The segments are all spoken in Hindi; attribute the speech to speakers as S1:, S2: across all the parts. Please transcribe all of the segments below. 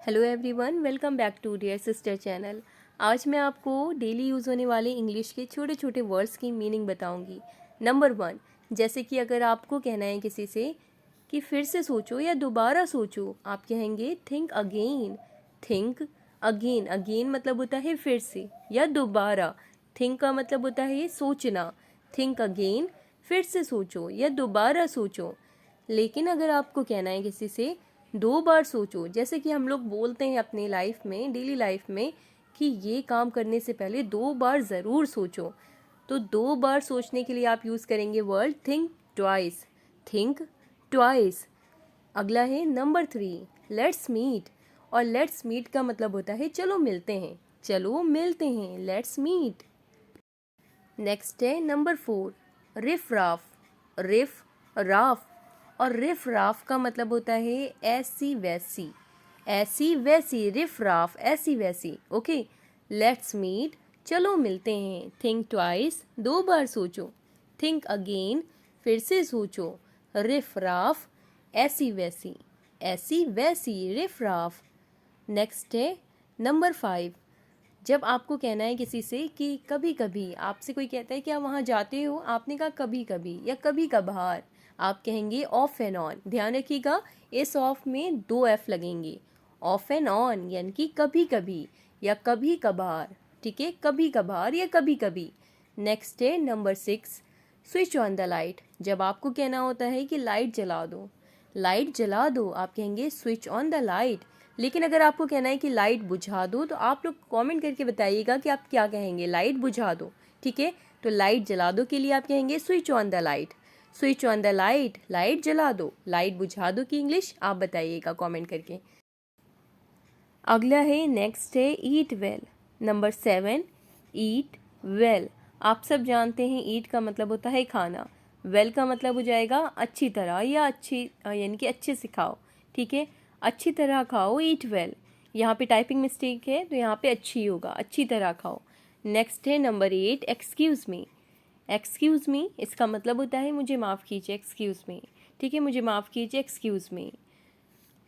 S1: Hello everyone, welcome back to dear sister channel. आज मैं आपको डेली यूज़ होने वाले इंग्लिश के छोटे छोटे वर्ड्स की मीनिंग बताऊंगी। नंबर 1, जैसे कि अगर आपको कहना है किसी से कि फिर से सोचो या दोबारा सोचो, आप कहेंगे think again. Think again, again मतलब होता है फिर से या दोबारा। थिंक का मतलब होता है सोचना। थिंक अगेन, फिर से सोचो या दोबारा सोचो। लेकिन अगर आपको कहना है किसी से 2 बार सोचो, जैसे कि हम लोग बोलते हैं अपनी लाइफ में, डेली लाइफ में, कि ये काम करने से पहले 2 बार ज़रूर सोचो, तो 2 बार सोचने के लिए आप यूज़ करेंगे word think twice. Think twice. अगला है नंबर 3, लेट्स मीट। और लेट्स मीट का मतलब होता है चलो मिलते हैं, चलो मिलते हैं, लेट्स मीट। नेक्स्ट है नंबर 4, रिफ राफ। रिफ राफ। और रिफ राफ का मतलब होता है ऐसी वैसी, ऐसी वैसी, रिफ राफ ऐसी वैसी। ओके, लेट्स मीट, चलो मिलते हैं। थिंक ट्वाइस, 2 बार सोचो। थिंक अगेन, फिर से सोचो। रिफ राफ, ऐसी वैसी, ऐसी वैसी, रिफ राफ। नेक्स्ट है नंबर 5, जब आपको कहना है किसी से कि कभी कभी, आपसे कोई कहता है कि आप वहाँ जाते हो, आपने कहा कभी कभी या कभी कभार, आप कहेंगे ऑफ एंड ऑन। ध्यान रखिएगा, इस ऑफ में 2 F लगेंगे। ऑफ एंड ऑन यानी कि कभी कभी या कभी कभार। ठीक है, कभी कभार या कभी कभी। नेक्स्ट है number 6, switch on the light. जब आपको कहना होता है कि लाइट जला दो, लाइट जला दो, आप कहेंगे स्विच ऑन द लाइट। लेकिन अगर आपको कहना है कि लाइट बुझा दो, तो आप लोग कमेंट करके बताइएगा कि आप क्या कहेंगे। लाइट बुझा दो, ठीक है। तो लाइट जला दो के लिए आप कहेंगे switch on the light. Switch on the light, light जला दो। लाइट बुझा दो की इंग्लिश आप बताइएगा कमेंट करके। अगला है, नेक्स्ट है ईट वेल। नंबर 7, ईट वेल। आप सब जानते हैं ईट का मतलब होता है खाना, वेल का मतलब हो जाएगा अच्छी तरह या अच्छी, यानी कि अच्छे से खाओ। ठीक है, अच्छी तरह खाओ, ईट वेल। यहाँ पे टाइपिंग मिस्टेक है तो यहाँ पे अच्छी होगा, अच्छी तरह खाओ। नेक्स्ट है number 8, excuse me. Excuse me, इसका मतलब होता है मुझे माफ़ कीजिए, एक्सक्यूज़ मी। ठीक है, मुझे माफ़ कीजिए, excuse me.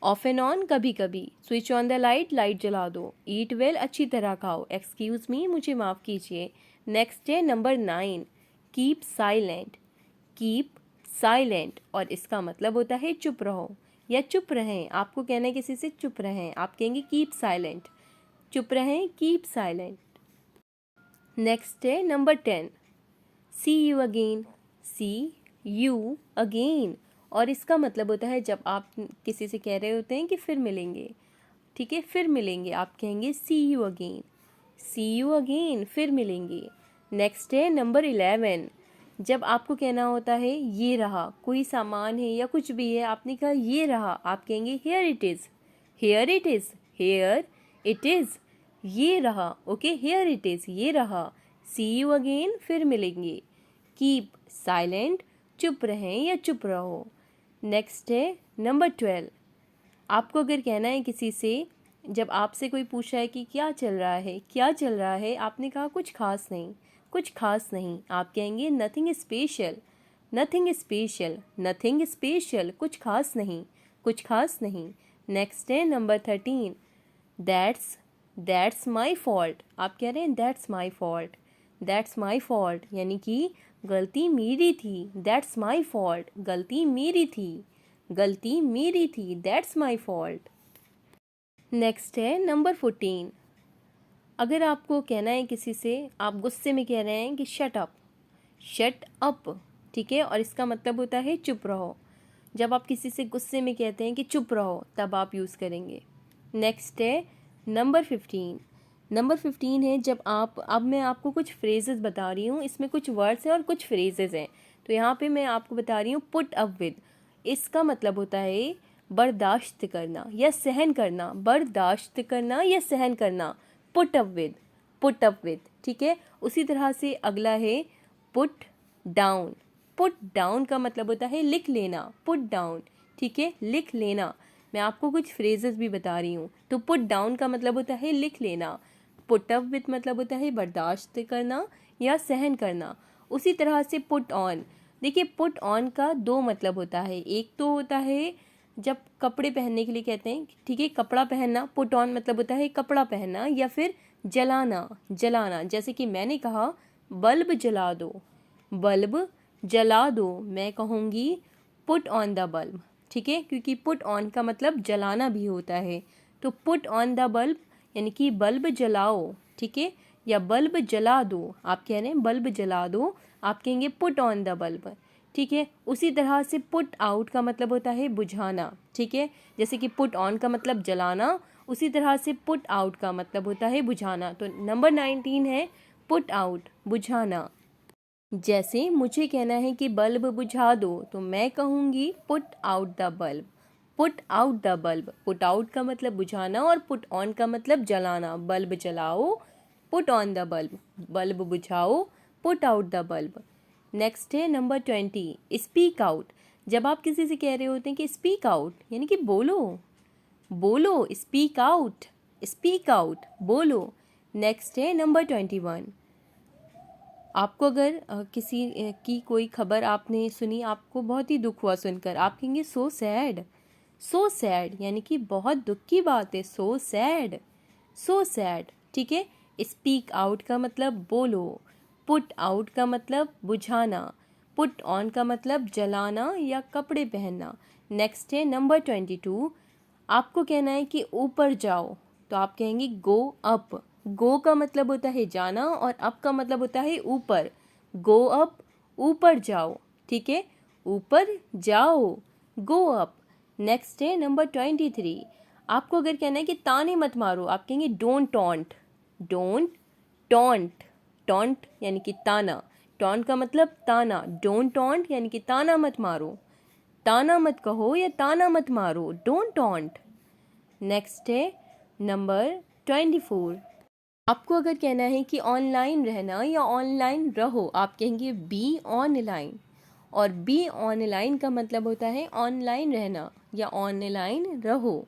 S1: Of and on, कभी कभी। Switch on the light, light जला दो। ईट वेल, अच्छी तरह खाओ। एक्सक्यूज़ मी, मुझे माफ़ कीजिए। नेक्स्ट है number 9, keep silent. Keep silent, और इसका मतलब होता है चुप रहो या चुप रहें। आपको कहना है किसी से चुप रहें, आप कहेंगे कीप साइलेंट। चुप रहें, कीप साइलेंट। नेक्स्ट है number 10, see you again. See you again, और इसका मतलब होता है जब आप किसी से कह रहे होते हैं कि फिर मिलेंगे। ठीक है, फिर मिलेंगे, आप कहेंगे see you again. See you again, फिर मिलेंगे। नेक्स्ट है नंबर 11, जब आपको कहना होता है ये रहा, कोई सामान है या कुछ भी है, आपने कहा ये रहा, आप कहेंगे here it is. Here it is, here it is, ये रहा। ओके, हेयर इट इज़, ये रहा। सी यू अगेन, फिर मिलेंगे। कीप साइलेंट, चुप रहें या चुप रहो। नेक्स्ट है नंबर 12, आपको अगर कहना है किसी से, जब आपसे कोई पूछा है कि क्या चल रहा है, क्या चल रहा है, आपने कहा कुछ खास नहीं, कुछ खास नहीं, आप कहेंगे nothing special. Nothing special, nothing special, कुछ खास नहीं, कुछ खास नहीं। नेक्स्ट है नंबर 13, दैट्स माई फॉल्ट। आप कह रहे हैं that's my fault. That's my fault यानी कि गलती मेरी थी। दैट्स माई फॉल्ट, गलती मेरी थी, गलती मेरी थी, दैट्स माई फॉल्ट। नेक्स्ट है नंबर 14, अगर आपको कहना है किसी से, आप गुस्से में कह रहे हैं कि शट अप। शट अप, ठीक है, और इसका मतलब होता है चुप रहो। जब आप किसी से गुस्से में कहते हैं कि चुप रहो, तब आप यूज़ करेंगे। नेक्स्ट है नंबर 15। नंबर 15 है जब आप, अब मैं आपको कुछ फ्रेजेस बता रही हूँ, इसमें कुछ वर्ड्स हैं और कुछ फ्रेजेस हैं। तो यहाँ पे मैं आपको बता रही हूँ पुट अप विद। इसका मतलब होता है बर्दाश्त करना या सहन करना। बर्दाश्त करना या सहन करना, put up with, put up with. ठीक है, उसी तरह से अगला है पुट डाउन। पुट डाउन का मतलब होता है लिख लेना, पुट डाउन। ठीक है, लिख लेना। मैं आपको कुछ फ्रेजेस भी बता रही हूँ। तो पुट डाउन का मतलब होता है लिख लेना। पुट अप विद मतलब होता है बर्दाश्त करना या सहन करना। उसी तरह से पुट ऑन, देखिए पुट ऑन का 2 मतलब होता है। एक तो होता है जब कपड़े पहनने के लिए कहते हैं, ठीक है, कपड़ा पहनना, पुट ऑन मतलब होता है कपड़ा पहनना, या फिर जलाना, जलाना। जैसे कि मैंने कहा बल्ब जला दो, बल्ब जला दो, मैं कहूँगी पुट ऑन द बल्ब, ठीक है, क्योंकि पुट ऑन का मतलब जलाना भी होता है। तो पुट ऑन द बल्ब यानी कि बल्ब जलाओ, ठीक है, या बल्ब जला दो, आप कह रहे हैं बल्ब जला दो, आप कहेंगे पुट ऑन द बल्ब, ठीक है। उसी तरह से पुट आउट का मतलब होता है बुझाना, ठीक है, जैसे कि पुट ऑन का मतलब जलाना, उसी तरह से पुट आउट का मतलब होता है बुझाना। तो नंबर 19 है पुट आउट, बुझाना। जैसे मुझे कहना है कि बल्ब बुझा दो, तो मैं कहूँगी put out the bulb, put out the bulb. Put out का मतलब बुझाना और पुट ऑन का मतलब जलाना, बल्ब जलाओ, put on the bulb, bulb बुझाओ, put out the bulb. Next है नंबर 20, स्पीक आउट। जब आप किसी से कह रहे होते हैं कि स्पीक आउट यानी कि बोलो, बोलो, स्पीक आउट, स्पीक आउट, बोलो। नेक्स्ट है नंबर 21, आपको अगर किसी की कोई खबर आपने सुनी, आपको बहुत ही दुख हुआ सुनकर, आप कहेंगे सो सैड, सो सैड यानी कि बहुत दुख की बात है, सो सैड, सो सैड, ठीक है। स्पीक आउट का मतलब बोलो, पुट आउट का मतलब बुझाना, पुट ऑन का मतलब जलाना या कपड़े पहनना। नेक्स्ट है नंबर 22, आपको कहना है कि ऊपर जाओ, तो आप कहेंगे गो अप। गो का मतलब होता है जाना और अप का मतलब होता है ऊपर, गो अप, ऊपर जाओ, ठीक है, ऊपर जाओ, गो अप। नेक्स्ट है नंबर 23, आपको अगर कहना है कि ताने मत मारो, आप कहेंगे don't taunt, don't taunt, taunt यानी कि ताना, टॉन्ट का मतलब ताना, डोंट टॉन्ट यानी कि ताना मत मारो, ताना मत कहो या ताना मत मारो, डोंट टॉन्ट। नेक्स्ट है नंबर 24, आपको अगर कहना है कि ऑनलाइन रहना या ऑनलाइन रहो, आप कहेंगे बी ऑनलाइन, और बी ऑनलाइन का मतलब होता है ऑनलाइन रहना या ऑनलाइन रहो,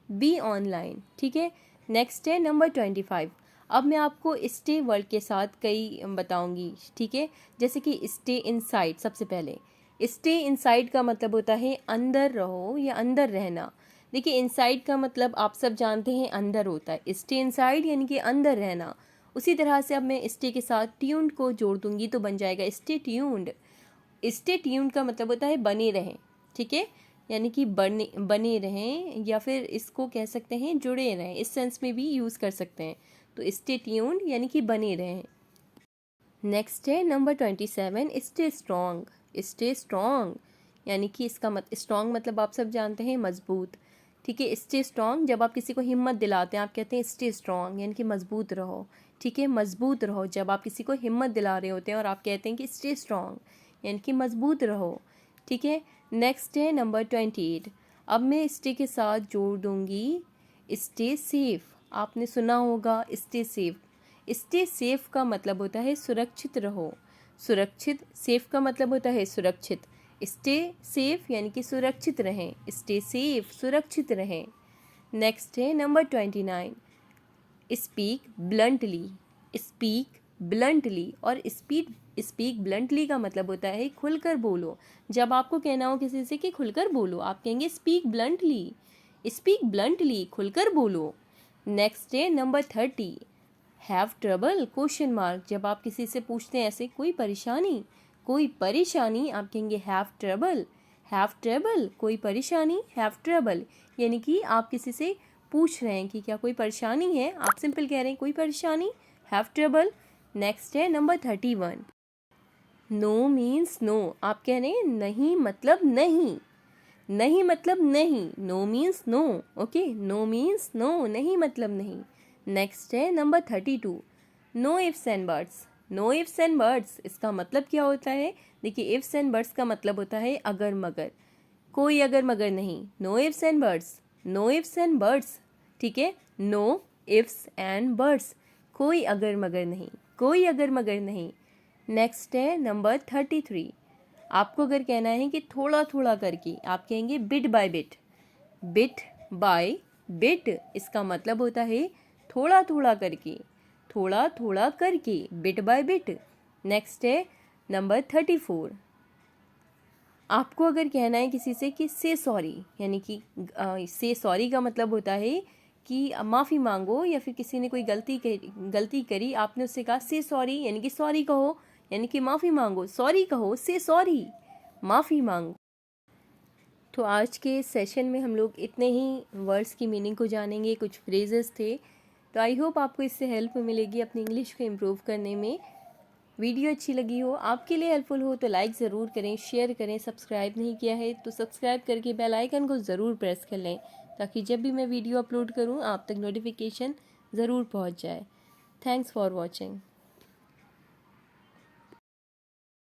S1: बी ऑनलाइन, ठीक है। नेक्स्ट है नंबर 25, अब मैं आपको स्टे वर्ड के साथ कई बताऊंगी, ठीक है। जैसे कि स्टे इनसाइड, सबसे पहले स्टे इनसाइड का मतलब होता है अंदर रहो या अंदर रहना। देखिए इनसाइड का मतलब आप सब जानते हैं अंदर होता है, स्टे इनसाइड यानी कि अंदर रहना। उसी तरह से अब मैं स्टे के साथ ट्यून्ड को जोड़ दूंगी तो बन जाएगा स्टे ट्यून्ड। स्टे ट्यून्ड का मतलब होता है बने रहें, ठीक है, यानी कि बने बने रहें, या फिर इसको कह सकते हैं जुड़े रहें, इस सेंस में भी यूज़ कर सकते हैं। तो स्टे ट्यून्ड यानी कि बने रहें। नेक्स्ट है number 27, stay strong, stay strong यानी कि इसका स्ट्रॉन्ग मतलब आप सब जानते हैं मजबूत, ठीक है। स्टे स्ट्रॉन्ग जब आप किसी को हिम्मत दिलाते हैं, आप कहते हैं स्टे स्ट्रॉन्ग यानी कि मजबूत रहो, ठीक है, मजबूत रहो। जब आप किसी को हिम्मत दिला रहे होते हैं और आप कहते हैं कि स्टे स्ट्रॉन्ग यानी कि मजबूत रहो, ठीक है। नेक्स्ट है नंबर 28, अब मैं स्टे के साथ जोड़ दूंगी स्टे सेफ। आपने सुना होगा स्टे सेफ, स्टे सेफ का मतलब होता है सुरक्षित रहो, सुरक्षित, सेफ का मतलब होता है सुरक्षित, स्टे सेफ यानी कि सुरक्षित रहें, स्टे सेफ, सुरक्षित रहें। नेक्स्ट है number 29, speak bluntly, speak bluntly, और स्पीक ब्लंटली का मतलब होता है खुलकर बोलो। जब आपको कहना हो किसी से कि खुलकर बोलो, आप कहेंगे स्पीक ब्लंटली, स्पीक ब्लंटली, खुलकर बोलो। नेक्स्ट है number 30, have trouble question mark. जब आप किसी से पूछते हैं ऐसे कोई परेशानी, कोई परेशानी, आप कहेंगे हैव ट्रबल, हैव ट्रबल, कोई परेशानी, हैव ट्रबल यानी कि आप किसी से पूछ रहे हैं कि क्या कोई परेशानी है, आप सिंपल कह रहे हैं कोई परेशानी, हैव ट्रबल। नेक्स्ट है नंबर 31, नो मीन्स नो, आप कह रहे हैं नहीं मतलब नहीं, नहीं मतलब नहीं, no means no, okay, no means no, नहीं मतलब नहीं। नेक्स्ट है number 32, no ifs and buts, no ifs and buts, इसका मतलब क्या होता है? देखिए इफ्स एंड बट्स का मतलब होता है अगर मगर, कोई अगर मगर नहीं, no ifs and buts, no ifs and buts, ठीक है, नो इफ्स एंड बट्स, कोई अगर मगर नहीं, कोई अगर मगर नहीं। नेक्स्ट है नंबर 33, आपको अगर कहना है कि थोड़ा थोड़ा करके, आप कहेंगे bit by bit, bit by bit, इसका मतलब होता है थोड़ा थोड़ा करके, थोड़ा थोड़ा करके, बिट बाय बिट। नेक्स्ट है नंबर 34, आपको अगर कहना है किसी से कि से सॉरी, यानी कि से सॉरी का मतलब होता है कि माफ़ी मांगो, या फिर किसी ने कोई गलती करी, आपने उससे कहा से सॉरी, यानी कि सॉरी कहो, यानी कि माफ़ी मांगो। सॉरी कहो, से सॉरी, माफ़ी मांगो। तो आज के सेशन में हम लोग इतने ही वर्ड्स की मीनिंग को जानेंगे, कुछ फ्रेजेस थे। तो आई होप आपको इससे हेल्प मिलेगी अपनी इंग्लिश को इम्प्रूव करने में। वीडियो अच्छी लगी हो, आपके लिए हेल्पफुल हो तो लाइक ज़रूर करें, शेयर करें। सब्सक्राइब नहीं किया है तो सब्सक्राइब करके बेल आइकन को ज़रूर प्रेस कर लें, ताकि जब भी मैं वीडियो अपलोड करूं आप तक नोटिफिकेशन ज़रूर पहुंच जाए। Thanks for watching.